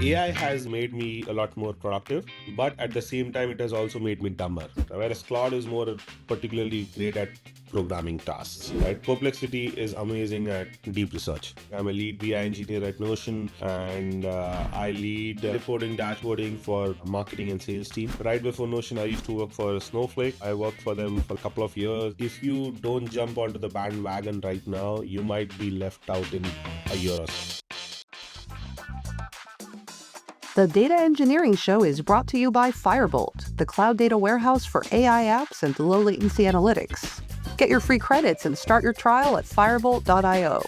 AI has made me a lot more productive, but at the same time, it has also made me dumber. Whereas Claude is more particularly great at programming tasks, right? Perplexity is amazing at deep research. I'm a lead BI engineer at Notion, and I lead reporting, dashboarding for marketing and sales team. Right before Notion, I used to work for Snowflake. I worked for them for a couple of years. If you don't jump onto the bandwagon right now, you might be left out in a year or so. The Data Engineering Show is brought to you by FIREBOLT, the cloud data warehouse for AI apps and low latency analytics. Get your free credits and start your trial at firebolt.io.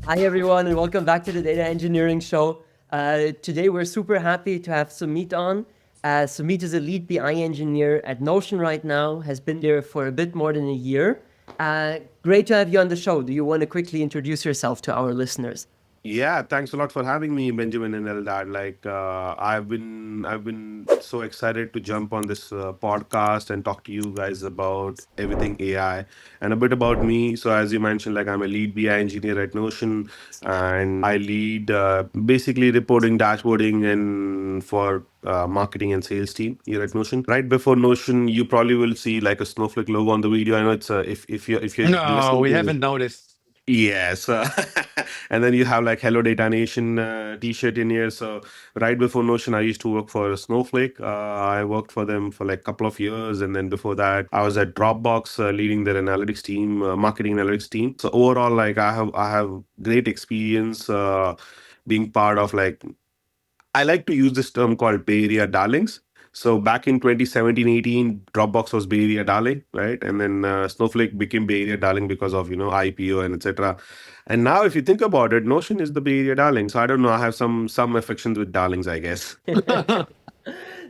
Hi, everyone, and welcome back to the Data Engineering Show. Today, we're super happy to have Sumit on. Sumit is a lead BI engineer at Notion right now, has been there for a bit more than a year. Great to have you on the show. Do you want to quickly introduce yourself to our listeners? Yeah, thanks a lot for having me, Benjamin and Eldad. I've been so excited to jump on this podcast and talk to you guys about everything AI and a bit about me. So as you mentioned, like I'm a lead BI engineer at Notion, and I lead basically reporting, dashboarding, and for marketing and sales team here at Notion. Right before Notion, you probably will see like a Snowflake logo on the video. I know it's if you're No, listening we to. haven't noticed. Yes. And then you have like Hello Data Nation t-shirt in here. So right before Notion, I used to work for Snowflake. I worked for them for like a couple of years. And then before that, I was at Dropbox leading their analytics team, marketing analytics team. So overall, like I have great experience being part of like I like to use this term called Bay Area darlings. So back in 2017-18, Dropbox was Bay Area darling, right? And then Snowflake became Bay Area darling because of IPO and etc. And now, if you think about it, Notion is the Bay Area darling. So I don't know. I have some affections with darlings, I guess.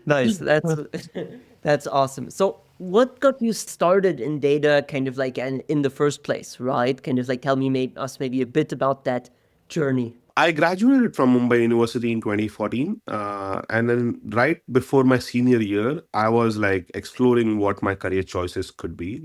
Nice. That's awesome. So, what got you started in data, kind of like in the first place, right? Kind of like tell me maybe a bit about that journey. I graduated from Mumbai University in 2014. And then right before my senior year, I was like exploring what my career choices could be.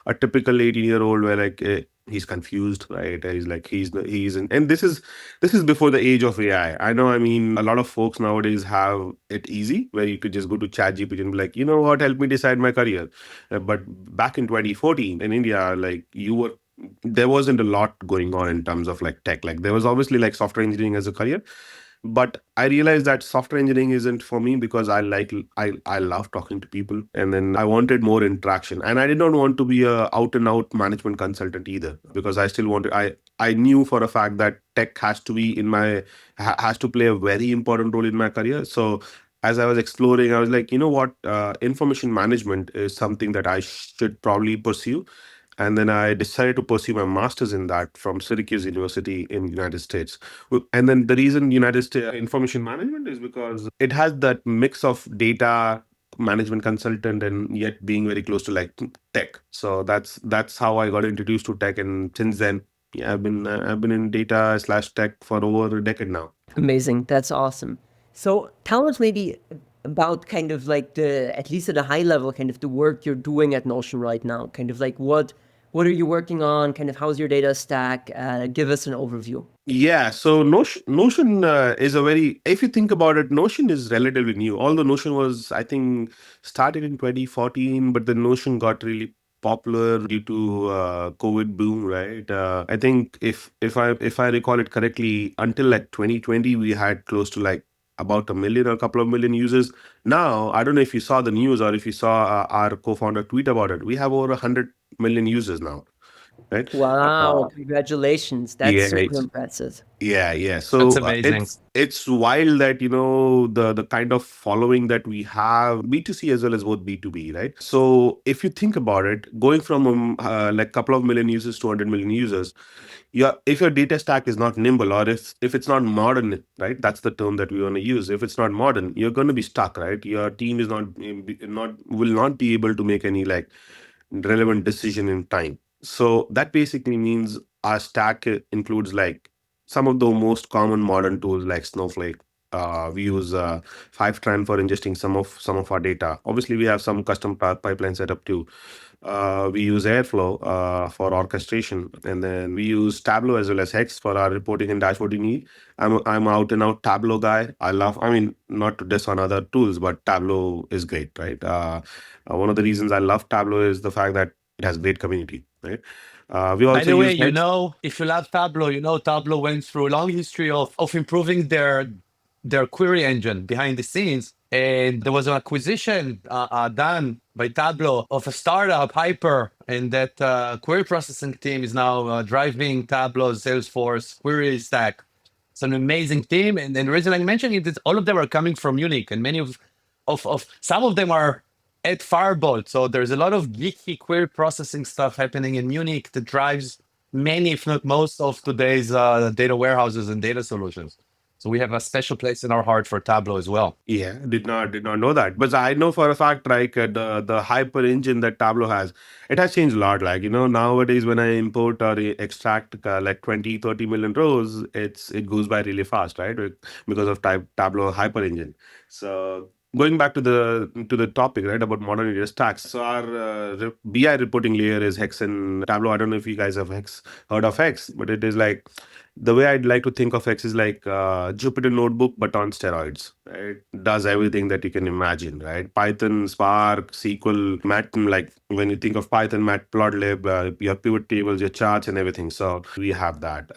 A typical 18-year-old where like he's confused, right? He's like, he's in, and this is before the age of AI. I know, I mean, a lot of folks nowadays have it easy where you could just go to ChatGPT and be like, you know what, help me decide my career. But back in 2014 in India, like there wasn't a lot going on in terms of like tech. Like there was obviously like software engineering as a career, but I realized that software engineering isn't for me because I love talking to people, and then I wanted more interaction, and I did not want to be a out and out management consultant either, because I still wanted I knew for a fact that tech has to be has to play a very important role in my career. So as I was exploring, I was like, you know what, information management is something that I should probably pursue. And then I decided to pursue my master's in that from Syracuse University in United States. And then the reason United States information management is because it has that mix of data management consultant and yet being very close to like tech. So that's how I got introduced to tech, and since then, yeah, I've been in data/tech for over a decade now. Amazing. That's awesome. So tell us maybe about kind of like at least at a high level, kind of the work you're doing at Notion right now. Kind of like what are you working on? Kind of how's your data stack? Give us an overview. Yeah, so Notion is if you think about it, Notion is relatively new. Although Notion was, I think, started in 2014, but the Notion got really popular due to COVID boom, right? I think if I recall it correctly, until like 2020, we had close to like about a million or a couple of million users. Now, I don't know if you saw the news or if you saw our co-founder tweet about it. We have over 100 million users now, right? Wow, congratulations. That's Yeah, super impressive. yeah. That's So amazing. it's wild that the kind of following that we have, B2C as well as both B2B, right? So if you think about it, going from like couple of million users to 100 million users, if your data stack is not nimble, or if it's not modern, right? That's the term that we want to use. If it's not modern, you're going to be stuck, right? Your team is not will not be able to make any like relevant decision in time. So that basically means our stack includes like some of the most common modern tools like Snowflake. We use Fivetran for ingesting some of our data. Obviously, we have some custom pipeline set up too. We use Airflow for orchestration, and then we use Tableau as well as Hex for our reporting and dashboarding need. I'm out and out Tableau guy. I love. I mean, not to diss on other tools, but Tableau is great, right? One of the reasons I love Tableau is the fact that it has great community, right? We By also the way, use Hex. if you love Tableau, Tableau went through a long history of improving their query engine behind the scenes. And there was an acquisition done by Tableau of a startup, Hyper, and that query processing team is now driving Tableau's Salesforce query stack. It's an amazing team. And the reason I mentioned it is all of them are coming from Munich, and many of some of them are at Firebolt. So there's a lot of geeky query processing stuff happening in Munich that drives many, if not most, of today's data warehouses and data solutions. So we have a special place in our heart for Tableau as well. Yeah, did not know that, but I know for a fact, like the hyper engine that Tableau has, it has changed a lot. Like nowadays when I import or extract like 20-30 million rows, it goes by really fast, right? Because of Tableau hyper engine. So going back to the topic, right, about modern data stacks. So our BI reporting layer is Hex and Tableau. I don't know if you guys have heard of Hex, but it is like the way I'd like to think of X is like Jupyter Notebook, but on steroids. Right? Does everything that you can imagine, right? Python, Spark, SQL, Mat. Like when you think of Python, Matplotlib, your pivot tables, your charts, and everything. So we have that.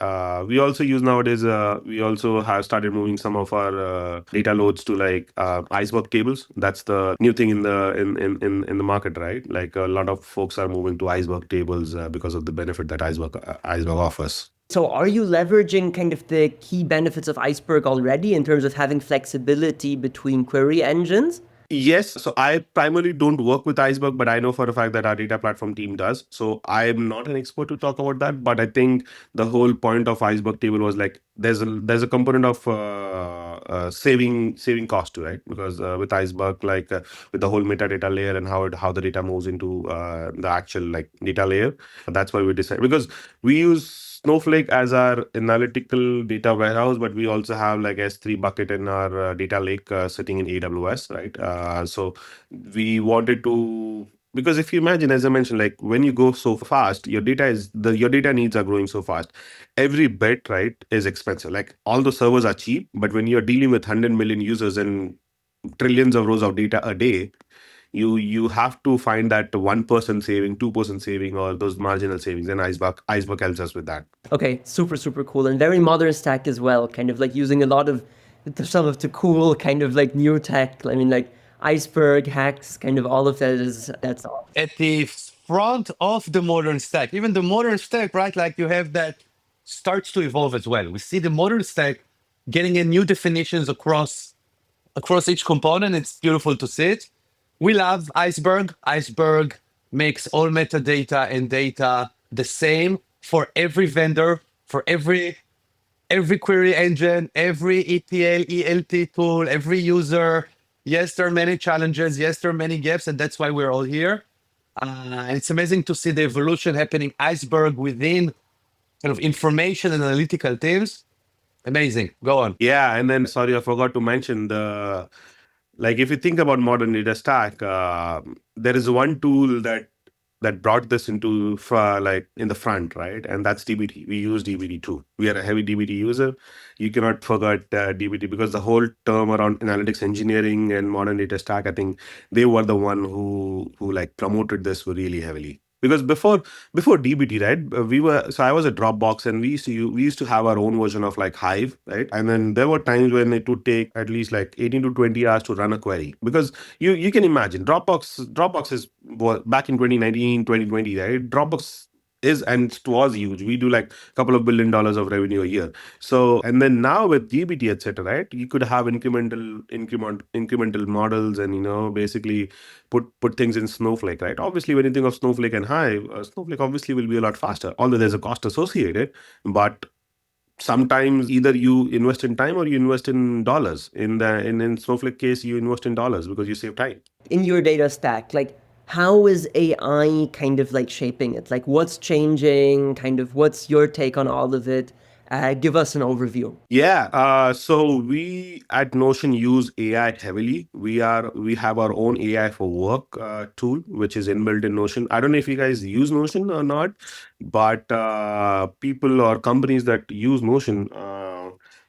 We also use nowadays. We also have started moving some of our data loads to like iceberg tables. That's the new thing in the market, right? Like a lot of folks are moving to iceberg tables because of the benefit that iceberg offers. So are you leveraging kind of the key benefits of Iceberg already in terms of having flexibility between query engines? Yes, so I primarily don't work with Iceberg, but I know for a fact that our data platform team does. So I'm not an expert to talk about that, but I think the whole point of Iceberg table was like there's a component of saving cost to, right? Because with Iceberg, like with the whole metadata layer and how the data moves into the actual like data layer, that's why we decided, because we use Snowflake as our analytical data warehouse, but we also have like S3 bucket in our data lake sitting in AWS, right? So we wanted to, because if you imagine, as I mentioned, like when you go so fast, your data needs are growing so fast. Every bit, right, is expensive. Like all the servers are cheap, but when you're dealing with 100 million users and trillions of rows of data a day, you have to find that 1% saving, 2% saving, or those marginal savings, and iceberg helps us with that. Okay, super, super cool. And very modern stack as well, kind of like using a lot of some of the cool kind of like new tech. I mean, like Iceberg, Hacks, kind of all of that that's all. At the front of the modern stack, even the modern stack, right? Like you have that starts to evolve as well. We see the modern stack getting in new definitions across each component. It's beautiful to see it. We love Iceberg. Iceberg makes all metadata and data the same for every vendor, for every query engine, every ETL, ELT tool, every user. Yes, there are many challenges. Yes, there are many gaps, and that's why we're all here. And it's amazing to see the evolution happening Iceberg within kind of information and analytical teams. Amazing. Go on. Yeah, and then sorry, I forgot to mention like if you think about modern data stack, there is one tool that brought this into like in the front, right? And that's dbt. We use dbt too. We are a heavy dbt user. You cannot forget dbt, because the whole term around analytics engineering and modern data stack, I think they were the one who like promoted this really heavily. Because before dbt, right, I was at Dropbox, and we used to have our own version of like Hive, right? And then there were times when it would take at least like 18 to 20 hours to run a query, because you can imagine Dropbox is back in 2019, 2020, right? Dropbox is and it was huge. We do like a couple of $1 billion of revenue a year. So, and then now with dbt, etc., right, you could have incremental models, and basically put things in Snowflake, right? Obviously, when you think of Snowflake and Hive, Snowflake obviously will be a lot faster, although there's a cost associated. But sometimes either you invest in time or you invest in dollars. In Snowflake case, you invest in dollars because you save time. In your data stack, like how is AI kind of like shaping it? Like what's changing? Kind of what's your take on all of it? Give us an overview. Yeah. So we at Notion use AI heavily. We have our own AI for work tool, which is inbuilt in Notion. I don't know if you guys use Notion or not, but people or companies that use Notion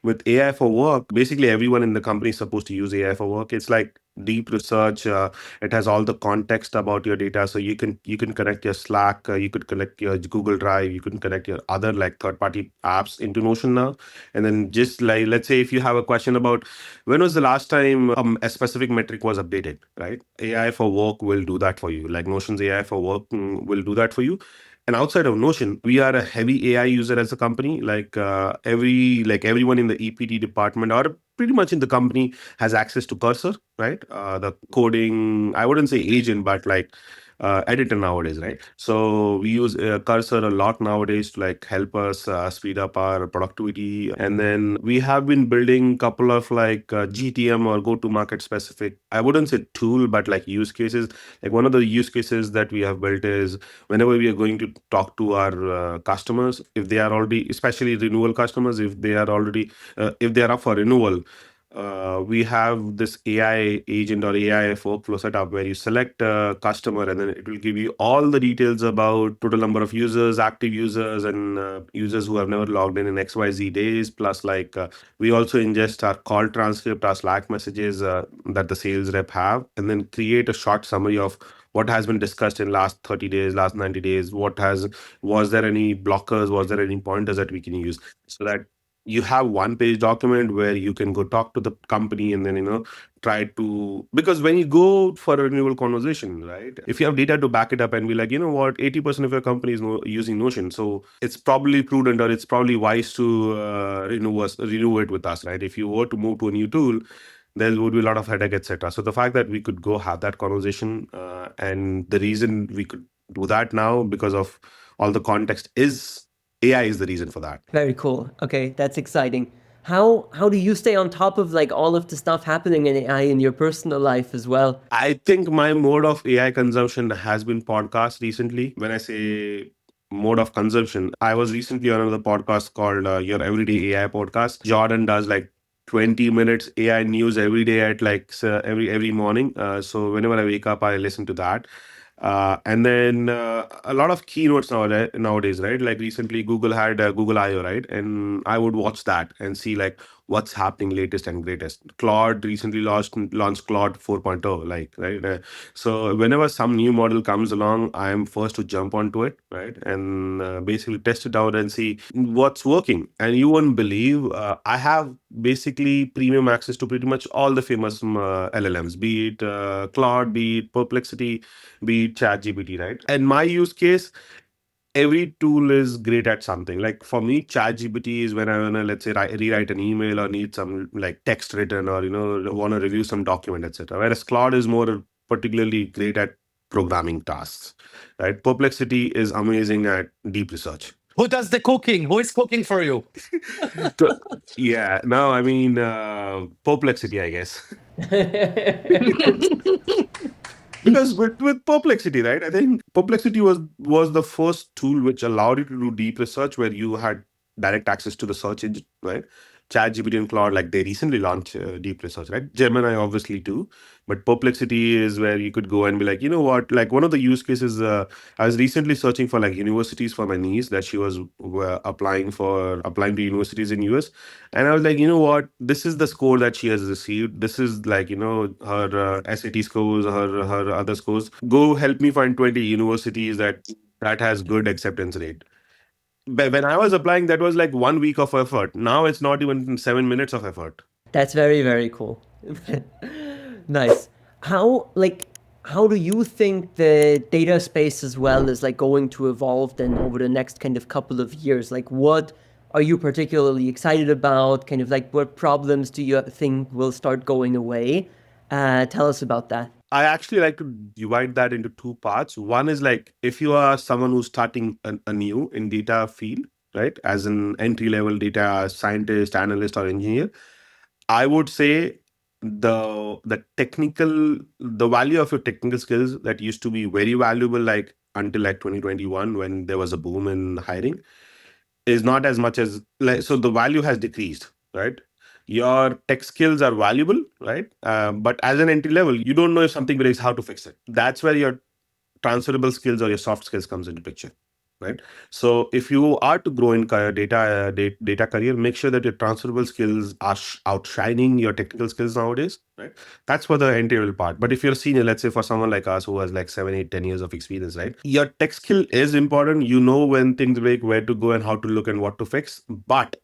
with AI for work, basically everyone in the company is supposed to use AI for work. It's like deep research. It has all the context about your data, so you can connect your Slack, you could connect your Google Drive, you can connect your other like third party apps into Notion now. And then just like, let's say if you have a question about when was the last time a specific metric was updated, right? AI for work will do that for you. Like Notion's AI for work will do that for you. And outside of Notion, we are a heavy AI user as a company. Like everyone in the EPT department or pretty much in the company has access to Cursor, right? The coding, I wouldn't say agent, but like editor nowadays, right? So we use Cursor a lot nowadays to like help us speed up our productivity. And then we have been building couple of like GTM or go to market specific, I wouldn't say tool, but like use cases. Like one of the use cases that we have built is whenever we are going to talk to our customers, if they are already, especially renewal customers, if they are up for renewal, we have this AI agent or AI workflow setup where you select a customer and then it will give you all the details about total number of users, active users, and users who have never logged in XYZ days. Plus, like we also ingest our call transcript, our Slack messages that the sales rep have, and then create a short summary of what has been discussed in last 30 days, last 90 days. Was there any blockers? Was there any pointers that we can use so that you have one page document where you can go talk to the company and then try to, because when you go for a renewal conversation, right, if you have data to back it up and be like, you know what, 80% of your company is using Notion, so it's probably prudent or it's probably wise to renew it with us, right? If you were to move to a new tool, there would be a lot of headache, etc. So the fact that we could go have that conversation, and the reason we could do that now because of all the context is AI is the reason for that. Very cool. Okay, that's exciting. How do you stay on top of like all of the stuff happening in AI in your personal life as well? I think my mode of AI consumption has been podcast recently. When I say mode of consumption, I was recently on another podcast called Your Everyday AI Podcast. Jordan does like 20 minutes AI news every day at like every morning. So whenever I wake up, I listen to that. And then a lot of keynotes nowadays, right? Like recently, Google had Google I/O, right? And I would watch that and see like what's happening latest and greatest. Claude recently launched Claude 4.0, like right. So whenever some new model comes along, I am first to jump onto it, right, and basically test it out and see what's working. And you won't believe, I have basically premium access to pretty much all the famous LLMs, be it Claude, be it Perplexity, be it ChatGPT, right? And my use case, every tool is great at something. Like for me, ChatGPT is when I wanna, let's say, rewrite an email or need some like text written or want to review some document, etc. Whereas Claude is more particularly great at programming tasks, right? Perplexity is amazing at deep research. Who does the cooking? Who is cooking for you? So, yeah, no, I mean Perplexity, I guess. Because with Perplexity, right? I think Perplexity was the first tool which allowed you to do deep research where you had direct access to the search engine, right? ChatGPT and Claude, like they recently launched deep research, right? Gemini obviously too, but Perplexity is where you could go and be like, you know what? Like one of the use cases, I was recently searching for like universities for my niece that she was applying to universities in US, and I was like, you know what? This is the score that she has received. This is like, her SAT scores, her other scores. Go help me find 20 universities that has good acceptance rate. But when I was applying, that was like 1 week of effort. Now it's not even 7 minutes of effort. That's very, very cool. Nice. How do you think the data space as well is like going to evolve then over the next kind of couple of years? Like what are you particularly excited about? Kind of like what problems do you think will start going away? Tell us about that. I actually like to divide that into two parts. One is like if you are someone who's starting a new in data field, right, as an entry level data scientist, analyst, or engineer, I would say the value of your technical skills that used to be very valuable like until like 2021 when there was a boom in hiring, is not as much as like, so the value has decreased, right? Your tech skills are valuable, right? But as an entry level, you don't know if something breaks, how to fix it. That's where your transferable skills or your soft skills comes into picture, right? So if you are to grow in data career, make sure that your transferable skills are outshining your technical skills nowadays, right? That's for the entry level part. But if you're a senior, let's say for someone like us who has like 7, 8, 10 years of experience, right, your tech skill is important. You know when things break, where to go and how to look and what to fix. But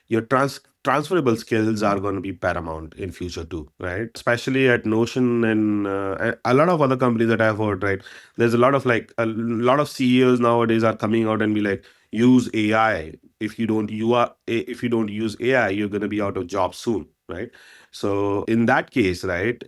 your transferable skills are going to be paramount in future too, right? Especially at Notion and a lot of other companies that I've heard, right? There's a lot of CEOs nowadays are coming out and be like, use AI. If you don't use AI, you're going to be out of job soon, right? So in that case, right,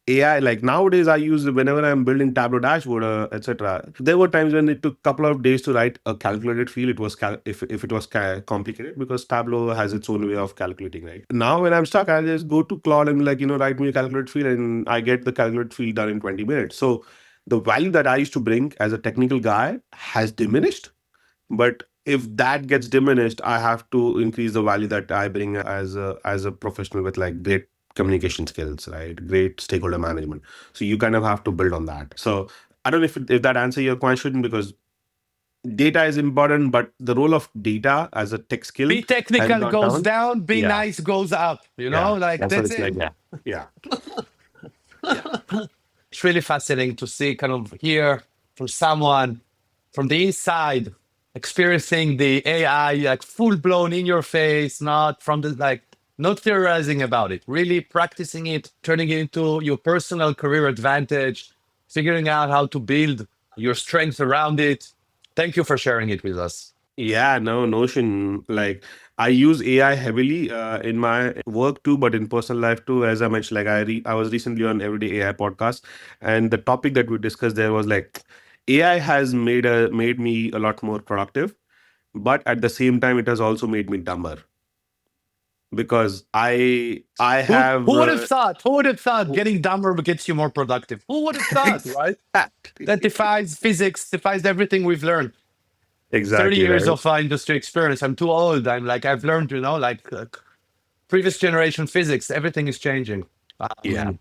AI, like nowadays, I use it whenever I'm building Tableau dashboard, etc. There were times when it took a couple of days to write a calculated field. It was if it was complicated, because Tableau has its own way of calculating, right? Now when I'm stuck, I just go to Claude and be like, write me a calculated field, and I get the calculated field done in 20 minutes. So the value that I used to bring as a technical guy has diminished. But if that gets diminished, I have to increase the value that I bring as a professional with like great communication skills, right? Great stakeholder management. So you kind of have to build on that. So I don't know if that answer your question, because data is important, but the role of data as a tech skill Be has technical gone goes down. down, be Yeah, nice goes up. yeah, Like that's what that's it's like. it. Yeah, yeah, It's really fascinating to see, kind of hear from someone from the inside experiencing the AI like full blown in your face, not from the like not theorizing about it, really practicing it, turning it into your personal career advantage, figuring out how to build your strengths around it. Thank you for sharing it with us. yeah. No, Notion. Like I use AI heavily in my work too, but in personal life too. As I mentioned, like I was recently on Everyday AI podcast, and the topic that we discussed there was like AI has made me a lot more productive, but at the same time, it has also made me dumber, because I have Who would have thought? Who would have thought getting dumber gets you more productive? Who would have thought, right? That exactly, defies physics, defies everything we've learned. 30 exactly years right. of industry experience. I'm too old. I'm like, I've learned, previous generation physics, everything is changing. Yeah. Um,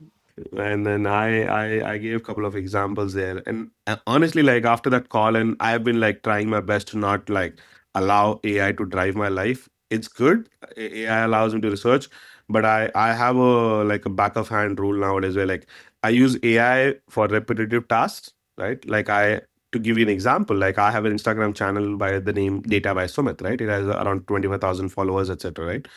And then I gave a couple of examples there. And honestly, like after that call, and I've been like trying my best to not like allow AI to drive my life. It's good. AI allows me to research, but I have a back of hand rule nowadays where like I use AI for repetitive tasks, right? Like to give you an example, like I have an Instagram channel by the name Data by Sumit, right? It has around 25,000 followers, etc., right?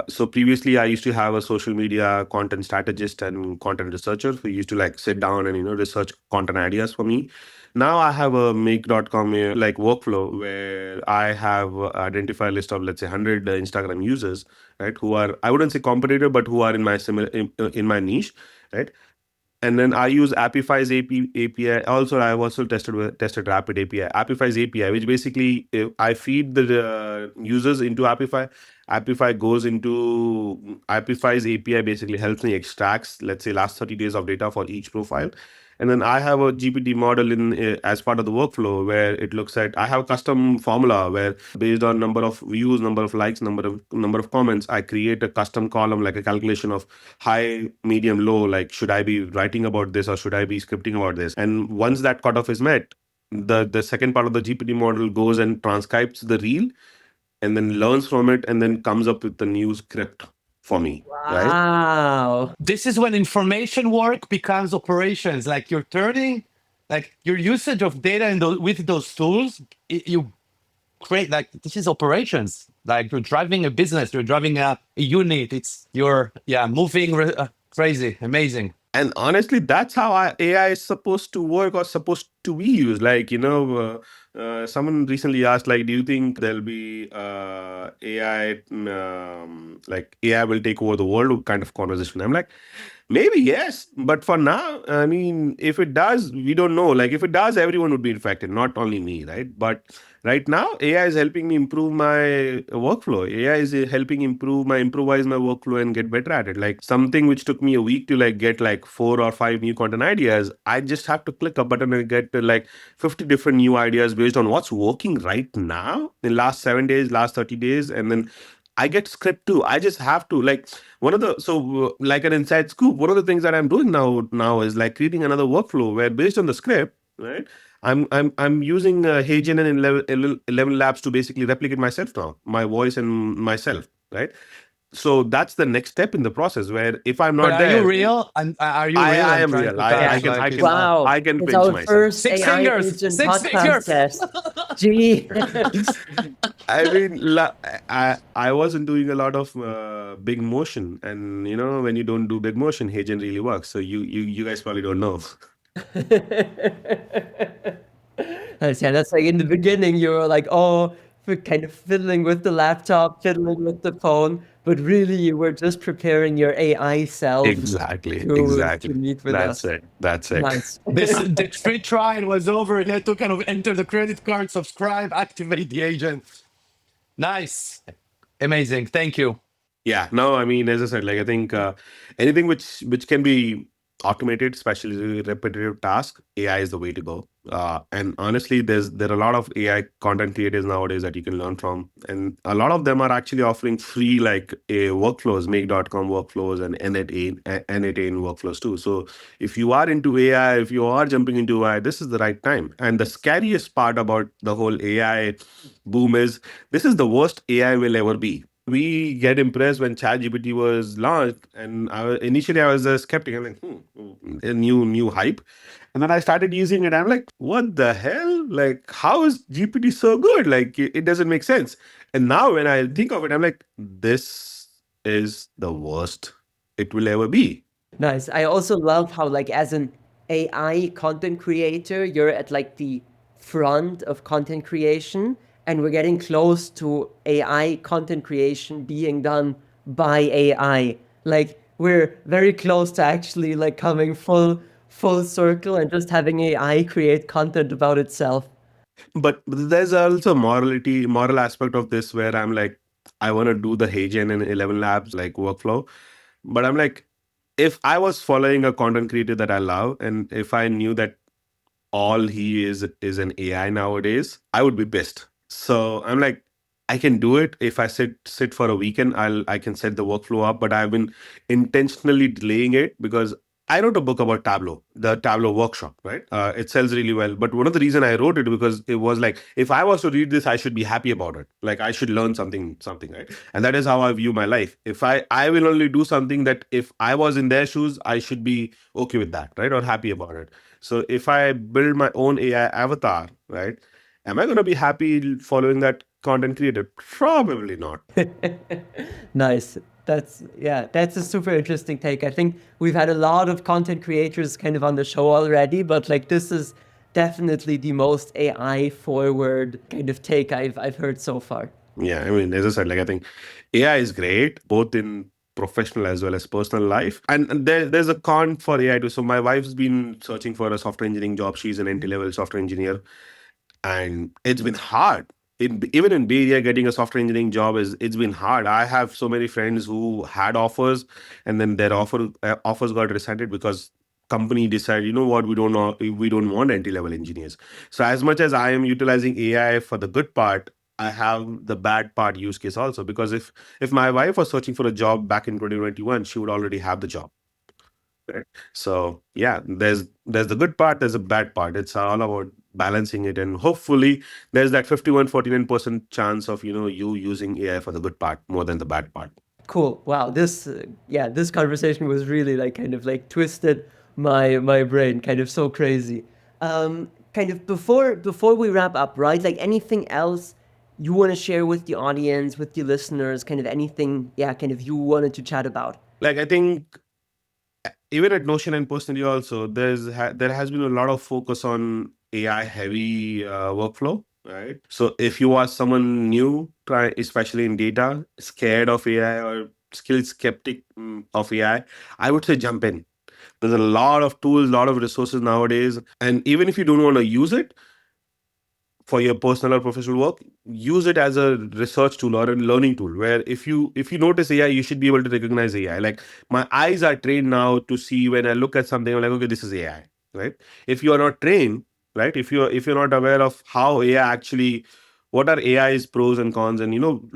So previously I used to have a social media content strategist and content researcher who used to like sit down and research content ideas for me. Now I have a make.com like workflow where I have identified a list of, let's say, 100 Instagram users, right, who are, I wouldn't say competitor, but who are in my similar in my niche, right? And then I use Apify's API. Also, I've also tested Rapid API. Apify's API, which basically, if I feed the users into Apify, Apify goes into Apify's API. Basically, helps me extracts, let's say, last 30 days of data for each profile. And then I have a GPT model in as part of the workflow where it looks at. I have a custom formula where, based on number of views, number of likes, number of comments, I create a custom column, like a calculation of high, medium, low. Like, should I be writing about this or should I be scripting about this? And once that cutoff is met, the second part of the GPT model goes and transcribes the reel and then learns from it and then comes up with the new script for me, right? Wow. this is when information work becomes operations. Like you're turning, like your usage of data in with those tools, you create like this is operations. Like you're driving a business, you're driving a unit. It's you're moving crazy, amazing. And honestly, that's how AI is supposed to work or supposed to be used. Like, someone recently asked, like, do you think there'll be AI, like AI will take over the world kind of conversation? I'm like, maybe yes, but for now, I mean, if it does, we don't know. Like, if it does, everyone would be infected, not only me, right? But right now, AI is helping me improve my workflow. AI is helping improvise my workflow and get better at it. Like something which took me a week to like get like 4 or 5 new content ideas, I just have to click a button and get scripted like 50 different new ideas based on what's working right now in last 7 days, last 30 days. And then I get script too. I just have to like like an inside scoop. One of the things that I'm doing now is like creating another workflow where based on the script, right? I'm using Hagen and 11 Labs to basically replicate myself now, my voice and myself, right? So that's the next step in the process where if I'm But not are you there, real? And are you real? I I'm am trying real. to Yeah. touch like it's Wow. I can It's pinch our myself. first six AI fingers, agent six podcast fingers. test. Gee. I mean, I wasn't doing a lot of big motion, and when you don't do big motion, Hagen really works. So you guys probably don't know. Yeah, that's like in the beginning, you were like, oh, we're kind of fiddling with the laptop, fiddling with the phone, but really you were just preparing your AI self Exactly, to exactly. meet with That's us. it. That's it. Nice. The free trial was over. You had to kind of enter the credit card, subscribe, activate the agent. Nice. Amazing. Thank you. Yeah, no, I mean, as I said, like I think anything which can be automated, especially repetitive tasks, AI is the way to go. And honestly, there are a lot of AI content creators nowadays that you can learn from, and a lot of them are actually offering free like a workflows, make.com workflows and N8N workflows too. So if you are into AI, if you are jumping into AI, this is the right time. And the scariest part about the whole AI boom is this is the worst AI will ever be. We get impressed when ChatGPT was launched, and initially I was a skeptic. I'm like, a new hype, and then I started using it. I'm like, what the hell? Like, how is GPT so good? Like, it doesn't make sense. And now when I think of it, I'm like, this is the worst it will ever be. Nice. I also love how, like, as an AI content creator, you're at like the front of content creation, and we're getting close to AI content creation being done by AI. Like, we're very close to actually like coming full circle and just having AI create content about itself. But there's also moral aspect of this where I'm like, I want to do the Hagen and 11 Labs like workflow. But I'm like, if I was following a content creator that I love, and if I knew that all he is an AI nowadays, I would be pissed. So I'm like, I can do it if I sit for a weekend. I can set the workflow up, but I've been intentionally delaying it because I wrote a book about Tableau, the Tableau workshop, right? It sells really well. But one of the reason I wrote it because it was like, if I was to read this, I should be happy about it. Like I should learn something, right? And that is how I view my life. If I will only do something that if I was in their shoes, I should be okay with that, right? Or happy about it. So if I build my own AI avatar, right? Am I going to be happy following that content creator? Probably not. Nice. That's a super interesting take. I think we've had a lot of content creators kind of on the show already, but like this is definitely the most AI forward kind of take I've heard so far. Yeah, I mean, as I said, like I think AI is great both in professional as well as personal life. And there's a con for AI too. So my wife's been searching for a software engineering job. She's an entry-level software engineer, and it's been hard. Even in Bay Area, getting a software engineering job it's been hard. I have so many friends who had offers, and then their offers got rescinded because company decided, you know what, we don't want entry level engineers. So as much as I am utilizing AI for the good part, I have the bad part use case also because if my wife was searching for a job back in 2021, she would already have the job. Right. So yeah, there's the good part, there's a bad part. It's all about balancing it, and hopefully there's that 51-49% chance of you using AI for the good part more than the bad part. Cool. Wow. This conversation was really like kind of like twisted my brain, kind of so crazy. Kind of before we wrap up, right? Like anything else you want to share with the audience, with the listeners, kind of anything, yeah, kind of you wanted to chat about. Like I think even at Notion and personally also, there has been a lot of focus on AI heavy workflow, right? So if you are someone new, try especially in data, scared of AI or still skeptic of AI, I would say jump in. There's a lot of tools, a lot of resources nowadays, and even if you don't want to use it for your personal or professional work, use it as a research tool or a learning tool where if you notice AI, you should be able to recognize AI. Like my eyes are trained now to see when I look at something, I'm like, okay, this is AI, right? If you are not trained, right? If you're not aware of how AI actually, what are AI's pros and cons, and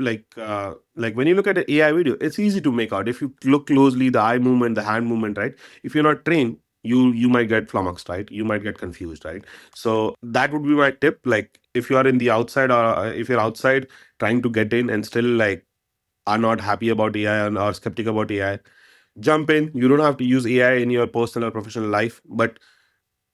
like when you look at an AI video, it's easy to make out. If you look closely, the eye movement, the hand movement, right? If you're not trained, you might get flummoxed, right? You might get confused, right? So that would be my tip. Like if you are in the outside, or if you're outside trying to get in and still like are not happy about AI and are skeptical about AI, jump in. You don't have to use AI in your personal or professional life, but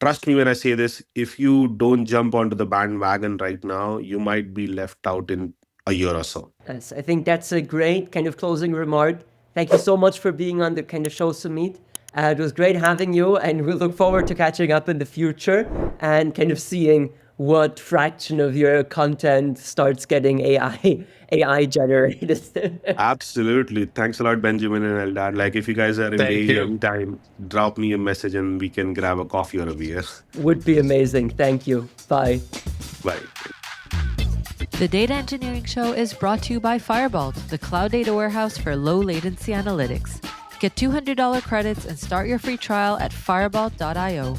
trust me when I say this, if you don't jump onto the bandwagon right now, you might be left out in a year or so. Yes, I think that's a great kind of closing remark. Thank you so much for being on the kind of show, Sumit. It was great having you, and we look forward to catching up in the future and kind of seeing what fraction of your content starts getting AI generated. Absolutely. Thanks a lot, Benjamin and Eldad. Like, if you guys are Thank engaged you. anytime, drop me a message and we can grab a coffee or a beer. Would be amazing. Thank you. Bye. Bye. The Data Engineering Show is brought to you by FIREBOLT, the cloud data warehouse for low latency analytics. Get $200 credits and start your free trial at firebolt.io.